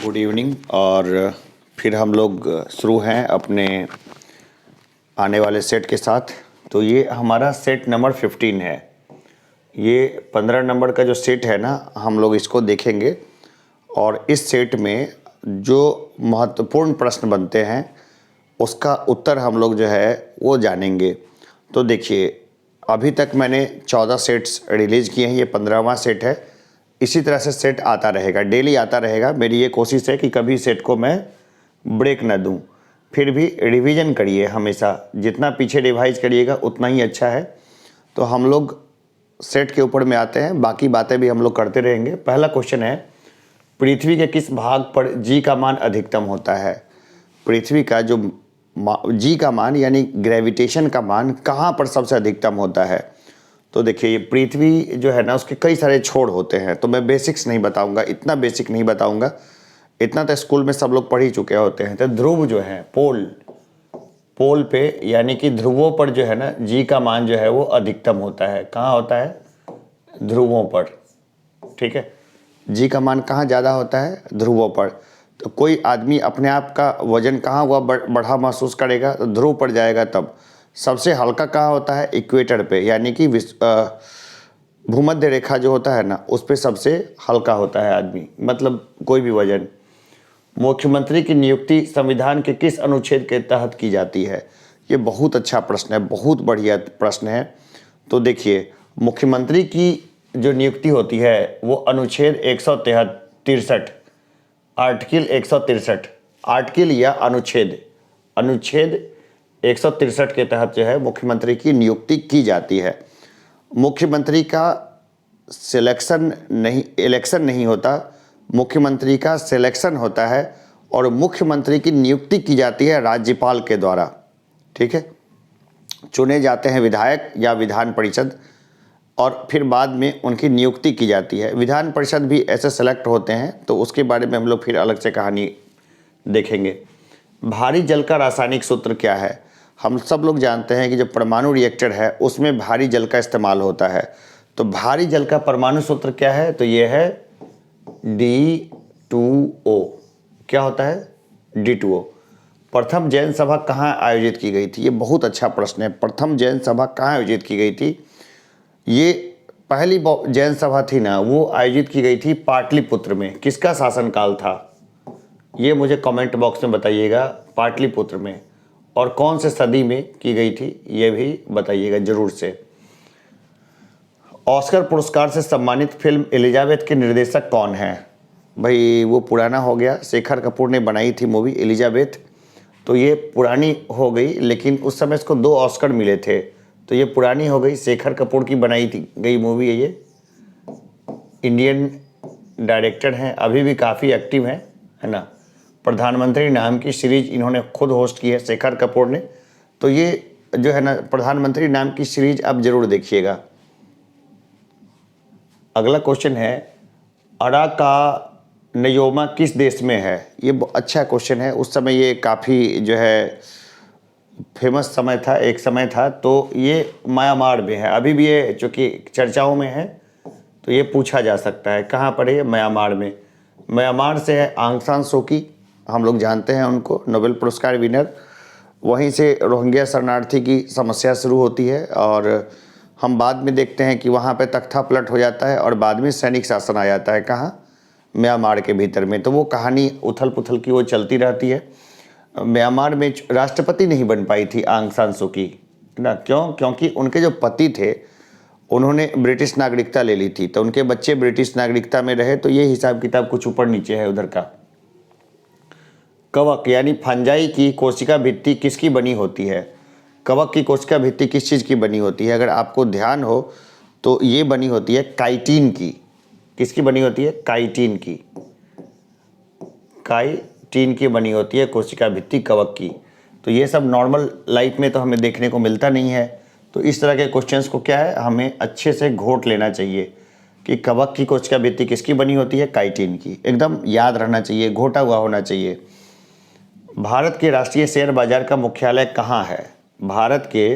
Good evening. और फिर हम लोग शुरू हैं अपने आने वाले सेट के साथ। तो ये हमारा सेट नंबर 15 है। ये 15 नंबर का जो सेट है ना, हम लोग इसको देखेंगे और इस सेट में जो महत्वपूर्ण प्रश्न बनते हैं उसका उत्तर हम लोग जो है वो जानेंगे। तो देखिए, अभी तक मैंने 14 सेट्स रिलीज़ किए हैं, ये 15वां सेट है। इसी तरह से सेट आता रहेगा, डेली आता रहेगा। मेरी ये कोशिश है कि कभी सेट को मैं ब्रेक ना दूं। फिर भी रिवीजन करिए हमेशा, जितना पीछे रिवाइज करिएगा उतना ही अच्छा है। तो हम लोग सेट के ऊपर में आते हैं, बाकी बातें भी हम लोग करते रहेंगे। पहला क्वेश्चन है, पृथ्वी के किस भाग पर जी का मान अधिकतम होता है? पृथ्वी का जो जी का मान यानी ग्रेविटेशन का मान कहाँ पर सबसे अधिकतम होता है? तो देखिए, ये पृथ्वी जो है ना, उसके कई सारे छोर होते हैं। तो मैं बेसिक्स नहीं बताऊंगा, इतना बेसिक नहीं बताऊंगा, इतना तो स्कूल में सब लोग पढ़ ही चुके होते हैं। तो ध्रुव जो है, पोल पे यानी कि ध्रुवों पर जो है ना, जी का मान जो है वो अधिकतम होता है। कहाँ होता है? ध्रुवों पर। ठीक है, जी का मान कहाँ ज़्यादा होता है? ध्रुवों पर। तो कोई आदमी अपने आप का वजन कहाँ हुआ बढ़ा महसूस करेगा? तो ध्रुव पर जाएगा तब। सबसे हल्का कहाँ होता है? इक्वेटर पे, यानी कि भूमध्य रेखा जो होता है ना, उस पे सबसे हल्का होता है आदमी, मतलब कोई भी वजन। मुख्यमंत्री की नियुक्ति संविधान के किस अनुच्छेद के तहत की जाती है? ये बहुत अच्छा प्रश्न है, बहुत बढ़िया प्रश्न है। तो देखिए, मुख्यमंत्री की जो नियुक्ति होती है वो अनुच्छेद 163, आर्टिकल 163, आर्टिकल या अनुच्छेद 163 के तहत जो है मुख्यमंत्री की नियुक्ति की जाती है। मुख्यमंत्री का इलेक्शन नहीं होता, मुख्यमंत्री का सिलेक्शन होता है और मुख्यमंत्री की नियुक्ति की जाती है राज्यपाल के द्वारा। ठीक है, चुने जाते हैं विधायक या विधान परिषद और फिर बाद में उनकी नियुक्ति की जाती है। विधान परिषद भी ऐसे सेलेक्ट होते हैं, तो उसके बारे में हम लोग फिर अलग से कहानी देखेंगे। भारी जल का रासायनिक सूत्र क्या है? हम सब लोग जानते हैं कि जो परमाणु रिएक्टर है उसमें भारी जल का इस्तेमाल होता है। तो भारी जल का परमाणु सूत्र क्या है? तो ये है D2O। क्या होता है? D2O। प्रथम जैन सभा कहाँ आयोजित की गई थी? ये बहुत अच्छा प्रश्न है। प्रथम जैन सभा कहाँ आयोजित की गई थी? ये पहली जैन सभा थी ना, वो आयोजित की गई थी पाटलिपुत्र में। किसका शासनकाल था? ये मुझे कमेंट बॉक्स में बताइएगा। पाटलिपुत्र में। और कौन से सदी में की गई थी ये भी बताइएगा जरूर से। ऑस्कर पुरस्कार से सम्मानित फिल्म एलिजाबेथ के निर्देशक कौन है? भाई वो पुराना हो गया, शेखर कपूर ने बनाई थी मूवी एलिजाबेथ। तो ये पुरानी हो गई, लेकिन उस समय इसको 2 ऑस्कर मिले थे, तो ये पुरानी हो गई। शेखर कपूर की बनाई थी गई मूवी है ये। इंडियन डायरेक्टर हैं, अभी भी काफ़ी एक्टिव हैं, है ना। प्रधानमंत्री नाम की सीरीज इन्होंने खुद होस्ट की है, शेखर कपूर ने। तो ये जो है ना, प्रधानमंत्री नाम की सीरीज आप जरूर देखिएगा। अगला क्वेश्चन है, अराकानयोमा किस देश में है? ये अच्छा क्वेश्चन है। उस समय ये काफ़ी जो है फेमस समय था, एक समय था। तो ये म्यांमार में है, अभी भी ये चूँकि चर्चाओं में है तो ये पूछा जा सकता है कहाँ पर है? म्यांमार में। म्यांमार से है आंग सान सू की, हम लोग जानते हैं उनको, नोबेल पुरस्कार विनर। वहीं से रोहिंग्या शरणार्थी की समस्या शुरू होती है और हम बाद में देखते हैं कि वहाँ पे तख्ता पलट हो जाता है और बाद में सैनिक शासन आ जाता है। कहाँ? म्यांमार के भीतर में। तो वो कहानी उथल पुथल की वो चलती रहती है। म्यांमार में राष्ट्रपति नहीं बन पाई थी आंग सान सू की ना। क्यों? क्योंकि उनके जो पति थे उन्होंने ब्रिटिश नागरिकता ले ली थी, तो उनके बच्चे ब्रिटिश नागरिकता में रहे। तो ये हिसाब किताब कुछ ऊपर नीचे है उधर का। कवक यानी फंजाई की कोशिका भित्ति किसकी बनी होती है? कवक की कोशिका भित्ति किस चीज़ की बनी होती है? अगर आपको ध्यान हो तो ये बनी होती है काइटिन की। किसकी बनी होती है? काइटिन की। काइटिन की बनी होती है कोशिका भित्ति कवक की। तो ये सब नॉर्मल लाइफ में तो हमें देखने को मिलता नहीं है। तो इस तरह के क्वेश्चंस को क्या है, हमें अच्छे से घोट लेना चाहिए कि कवक की कोशिका भित्ति किसकी बनी होती है? काइटिन की। एकदम याद रहना चाहिए, घोटा हुआ होना चाहिए। भारत के राष्ट्रीय शेयर बाजार का मुख्यालय कहाँ है? भारत के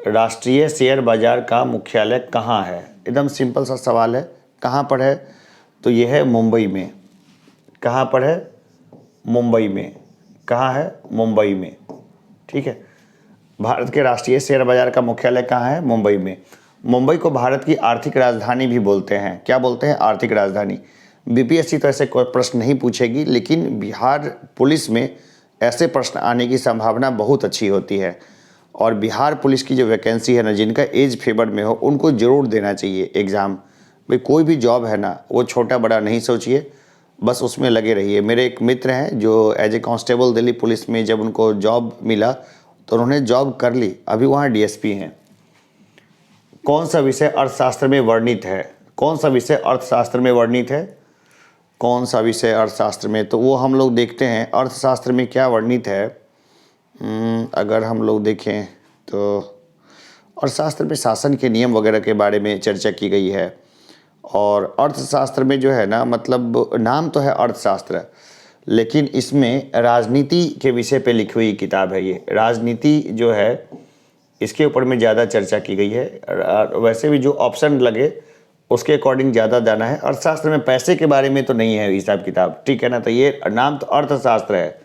राष्ट्रीय शेयर बाजार का मुख्यालय कहाँ है? एकदम सिंपल सा सवाल है, कहाँ पर है? तो ये है मुंबई में। कहाँ पर है? मुंबई में। कहाँ है? मुंबई में। ठीक है। भारत के राष्ट्रीय शेयर बाजार का मुख्यालय कहाँ है? मुंबई में। मुंबई को भारत की आर्थिक राजधानी भी बोलते हैं। क्या बोलते हैं? आर्थिक राजधानी। बीपीएससी तो ऐसे कोई प्रश्न नहीं पूछेगी, लेकिन बिहार पुलिस में ऐसे प्रश्न आने की संभावना बहुत अच्छी होती है। और बिहार पुलिस की जो वैकेंसी है ना, जिनका एज फेवर में हो उनको ज़रूर देना चाहिए एग्ज़ाम। भाई कोई भी जॉब है ना, वो छोटा बड़ा नहीं सोचिए, बस उसमें लगे रहिए। मेरे एक मित्र हैं जो as a constable Delhi police में जब उनको जॉब मिला तो उन्होंने जॉब कर ली, अभी वहाँ डीएसपी हैं। कौन सा विषय अर्थशास्त्र में वर्णित है? कौन सा विषय अर्थशास्त्र में वर्णित है? कौन सा विषय अर्थशास्त्र में? तो वो हम लोग देखते हैं अर्थशास्त्र में क्या वर्णित है। अगर हम लोग देखें तो अर्थशास्त्र में शासन के नियम वगैरह के बारे में चर्चा की गई है। और अर्थशास्त्र में जो है ना, मतलब नाम तो है अर्थशास्त्र, लेकिन इसमें राजनीति के विषय पे लिखी हुई किताब है ये। राजनीति जो है इसके ऊपर में ज़्यादा चर्चा की गई है। वैसे भी जो ऑप्शन लगे उसके अकॉर्डिंग ज़्यादा जाना है। अर्थशास्त्र में पैसे के बारे में तो नहीं है हिसाब किताब, ठीक है ना। तो ये नाम तो अर्थशास्त्र है,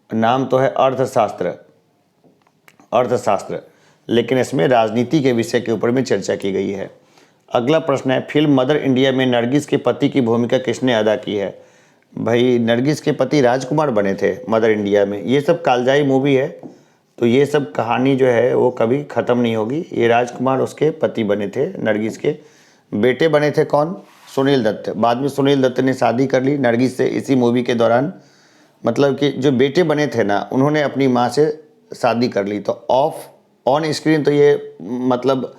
नाम तो है अर्थशास्त्र, अर्थशास्त्र, लेकिन इसमें राजनीति के विषय के ऊपर में चर्चा की गई है। अगला प्रश्न है, फिल्म मदर इंडिया में नरगिस के पति की भूमिका किसने अदा की है? भाई नरगिस के पति राजकुमार बने थे मदर इंडिया में। ये सब कालजाई मूवी है, तो ये सब कहानी जो है वो कभी ख़त्म नहीं होगी। ये राजकुमार उसके पति बने थे, नरगिस के बेटे बने थे। कौन? सुनील दत्त। बाद में सुनील दत्त ने शादी कर ली नरगिस से इसी मूवी के दौरान। मतलब कि जो बेटे बने थे ना, उन्होंने अपनी माँ से शादी कर ली। तो ऑन स्क्रीन तो ये मतलब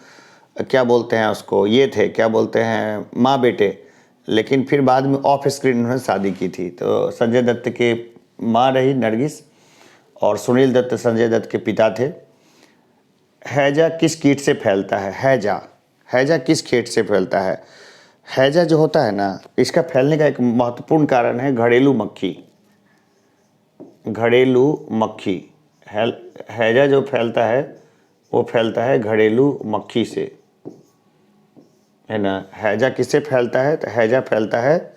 क्या बोलते हैं उसको, ये थे क्या बोलते हैं, माँ बेटे, लेकिन फिर बाद में ऑफ स्क्रीन उन्होंने शादी की थी। तो संजय दत्त के माँ रही नरगिस और सुनील दत्त संजय दत्त के पिता थे। हैजा किस कीट से फैलता है? हैजा किस कीट से फैलता है? हैजा जो होता है ना, इसका फैलने का एक महत्वपूर्ण कारण है घरेलू मक्खी। घरेलू मक्खी। हैजा जो फैलता है वो फैलता है घरेलू मक्खी से, है ना। हैजा किससे फैलता है? तो हैजा फैलता है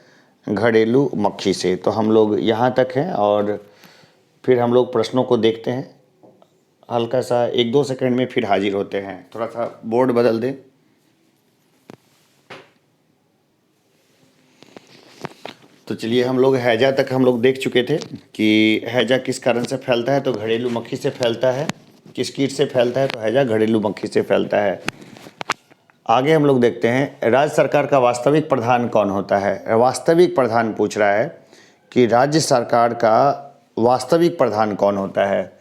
घरेलू मक्खी से। तो हम लोग यहाँ तक हैं और फिर हम लोग प्रश्नों को देखते हैं। हल्का सा 1-2 सेकंड में फिर हाजिर होते हैं। थोड़ा सा बोर्ड बदल दें। तो चलिए, हम लोग हैजा तक हम लोग देख चुके थे कि हैजा किस कारण से फैलता है, तो घरेलू मक्खी से फैलता है। किस कीट से फैलता है? तो हैजा घरेलू मक्खी से फैलता है। आगे हम लोग देखते हैं, राज्य सरकार का वास्तविक प्रधान कौन होता है? वास्तविक प्रधान पूछ रहा है कि राज्य सरकार का वास्तविक प्रधान कौन होता है।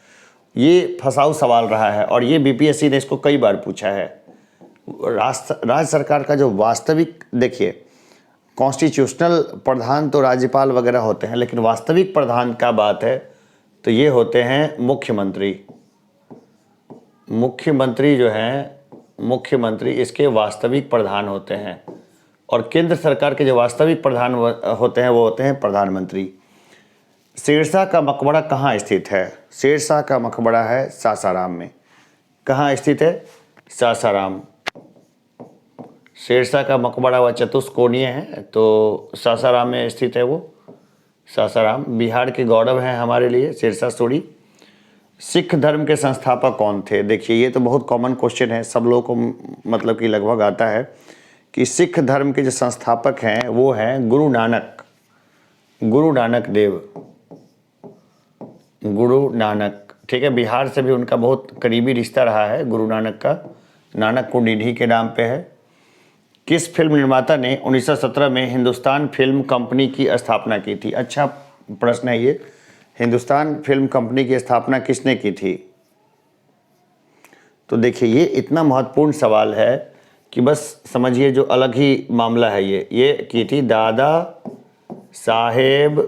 ये फंसाऊ सवाल रहा है और ये बीपीएससी ने इसको कई बार पूछा है। राज्य सरकार का जो वास्तविक, देखिए कॉन्स्टिट्यूशनल प्रधान तो राज्यपाल वगैरह होते हैं, लेकिन वास्तविक प्रधान का बात है तो ये होते हैं मुख्यमंत्री। मुख्यमंत्री जो हैं, मुख्यमंत्री इसके वास्तविक प्रधान होते हैं। और केंद्र सरकार के जो वास्तविक प्रधान होते हैं वो होते हैं प्रधानमंत्री। शेरशाह का मकबरा कहाँ स्थित है? शेरशाह का मकबरा है सासाराम में। कहाँ स्थित है? सासाराम। शेरशाह का मकबरा वह चतुष्कोणीय है, तो सासाराम में स्थित है वो। सासाराम बिहार के गौरव हैं हमारे लिए शेरशाह सूरी। सिख धर्म के संस्थापक कौन थे? देखिए ये तो बहुत कॉमन क्वेश्चन है, सब लोगों को मतलब कि लगभग आता है कि सिख धर्म के जो संस्थापक हैं वो हैं गुरु नानक, गुरु नानक देव, गुरु नानक। ठीक है, बिहार से भी उनका बहुत करीबी रिश्ता रहा है गुरु नानक का। नानक को निधि के नाम पे है। किस फिल्म निर्माता ने 1917 में हिंदुस्तान फिल्म कंपनी की स्थापना की थी? अच्छा प्रश्न है ये। हिंदुस्तान फिल्म कंपनी की स्थापना किसने की थी? तो देखिए ये इतना महत्वपूर्ण सवाल है कि बस समझिए जो अलग ही मामला है। ये की थी दादा साहेब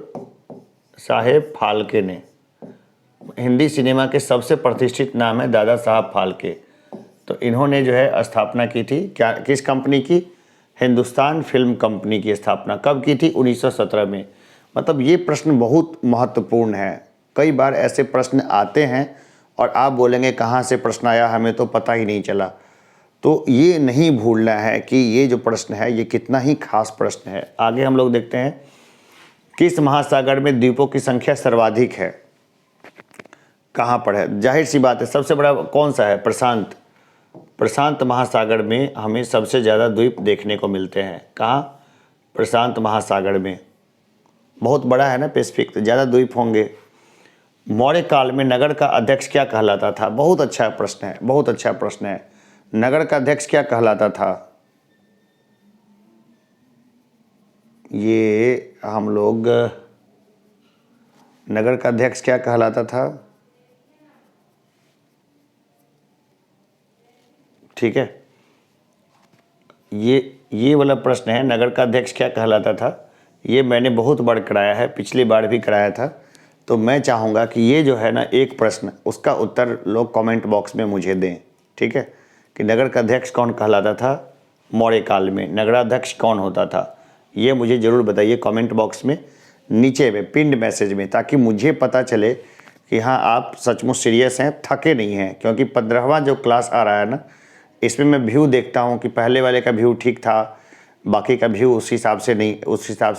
फाल्के ने। हिंदी सिनेमा के सबसे प्रतिष्ठित नाम है दादा साहब फाल्के। तो इन्होंने जो है स्थापना की थी क्या, किस कंपनी की? हिंदुस्तान फिल्म कंपनी की स्थापना कब की थी? 1917 में। मतलब ये प्रश्न बहुत महत्वपूर्ण है। कई बार ऐसे प्रश्न आते हैं और आप बोलेंगे कहाँ से प्रश्न आया, हमें तो पता ही नहीं चला। तो ये नहीं भूलना है कि ये जो प्रश्न है ये कितना ही खास प्रश्न है। आगे हम लोग देखते हैं, किस महासागर में द्वीपों की संख्या सर्वाधिक है? कहाँ पर है? जाहिर सी बात है, सबसे बड़ा कौन सा है? प्रशांत। प्रशांत महासागर में हमें सबसे ज़्यादा द्वीप देखने को मिलते हैं। कहाँ? प्रशांत महासागर में। बहुत बड़ा है ना पैसिफिक, तो ज़्यादा द्वीप होंगे। मौर्य काल में नगर का अध्यक्ष क्या कहलाता था? बहुत अच्छा प्रश्न है, बहुत अच्छा प्रश्न है। नगर का अध्यक्ष क्या कहलाता था? ये हम लोग, नगर का अध्यक्ष क्या कहलाता था? ठीक है, ये वाला प्रश्न है, नगर का अध्यक्ष क्या कहलाता था। ये मैंने बहुत बार कराया है, पिछली बार भी कराया था। तो मैं चाहूँगा कि ये जो है ना एक प्रश्न, उसका उत्तर लोग कमेंट बॉक्स में मुझे दें। ठीक है, कि नगर का अध्यक्ष कौन कहलाता था मौर्य काल में, नगराध्यक्ष कौन होता था, ये मुझे ज़रूर बताइए कमेंट बॉक्स में नीचे में पिंड मैसेज में, ताकि मुझे पता चले कि हाँ आप सचमुच सीरियस हैं, थके नहीं हैं। क्योंकि 15वां जो क्लास आ रहा है ना, इसमें मैं व्यू देखता हूँ कि पहले वाले का व्यू ठीक था, बाकी का व्यू उस हिसाब से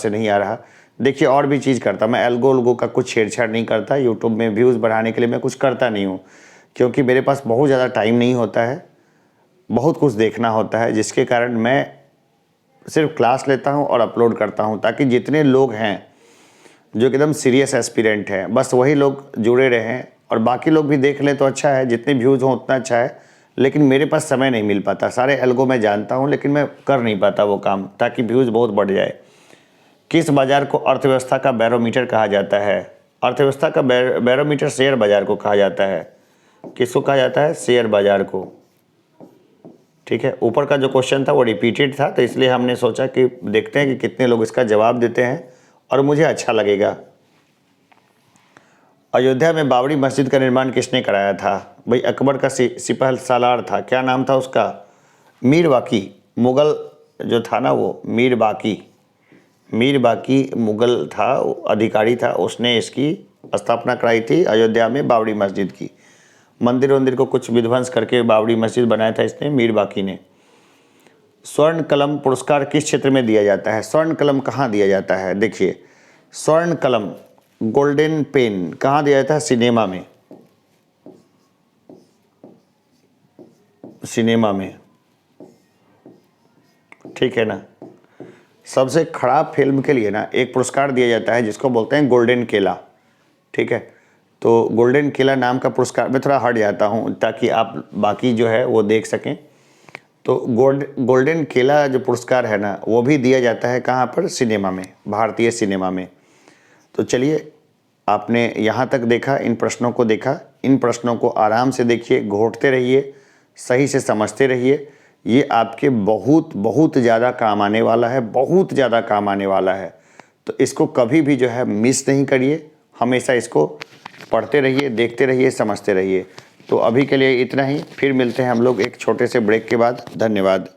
नहीं आ रहा। देखिए, और भी चीज़ करता मैं, एल्गो का कुछ छेड़छाड़ नहीं करता। यूट्यूब में व्यूज़ बढ़ाने के लिए मैं कुछ करता नहीं हूँ, क्योंकि मेरे पास बहुत ज़्यादा टाइम नहीं होता है, बहुत कुछ देखना होता है, जिसके कारण मैं सिर्फ क्लास लेता हूँ और अपलोड करता हूँ, ताकि जितने लोग हैं जो एकदम सीरियस एस्पिरेंट हैं, बस वही लोग जुड़े रहें, और बाकी लोग भी देख लें तो अच्छा है, जितने व्यूज़ हों उतना अच्छा है। लेकिन मेरे पास समय नहीं मिल पाता, सारे एल्गो मैं जानता हूँ, लेकिन मैं कर नहीं पाता वो काम, ताकि व्यूज़ बहुत बढ़ जाए। किस बाज़ार को अर्थव्यवस्था का बैरोमीटर कहा जाता है? अर्थव्यवस्था का बैरोमीटर शेयर बाज़ार को कहा जाता है। किसको कहा जाता है? शेयर बाज़ार को। ठीक है, ऊपर का जो क्वेश्चन था वो रिपीटेड था, तो इसलिए हमने सोचा कि देखते हैं कि कितने लोग इसका जवाब देते हैं और मुझे अच्छा लगेगा। अयोध्या में बाबरी मस्जिद का निर्माण किसने कराया था? भाई अकबर का सिपह सालार था। क्या नाम था उसका? मीर बाकी। मुग़ल जो था ना, वो मीर बाकी मुग़ल था, अधिकारी था, उसने इसकी स्थापना कराई थी अयोध्या में बाबरी मस्जिद की। मंदिर को कुछ विध्वंस करके बाबरी मस्जिद बनाया था इसने, मीर बाकी ने। स्वर्ण कलम पुरस्कार किस क्षेत्र में दिया जाता है? स्वर्ण कलम कहाँ दिया जाता है? देखिए, स्वर्ण कलम, गोल्डन पेन कहाँ दिया जाता है? सिनेमा में। सिनेमा में, ठीक है ना। सबसे खराब फिल्म के लिए ना एक पुरस्कार दिया जाता है जिसको बोलते हैं गोल्डन केला। ठीक है, तो गोल्डन केला नाम का पुरस्कार, मैं थोड़ा हट जाता हूँ ताकि आप बाकी जो है वो देख सकें। तो गोल्डन केला जो पुरस्कार है ना, वो भी दिया जाता है कहाँ पर? सिनेमा में, भारतीय सिनेमा में। तो चलिए, आपने यहाँ तक देखा, इन प्रश्नों को देखा, इन प्रश्नों को आराम से देखिए, घोटते रहिए, सही से समझते रहिए। ये आपके बहुत ज़्यादा काम आने वाला है, बहुत ज़्यादा काम आने वाला है। तो इसको कभी भी जो है मिस नहीं करिए, हमेशा इसको पढ़ते रहिए, देखते रहिए, समझते रहिए। तो अभी के लिए इतना ही, फिर मिलते हैं हम लोग एक छोटे से ब्रेक के बाद। धन्यवाद।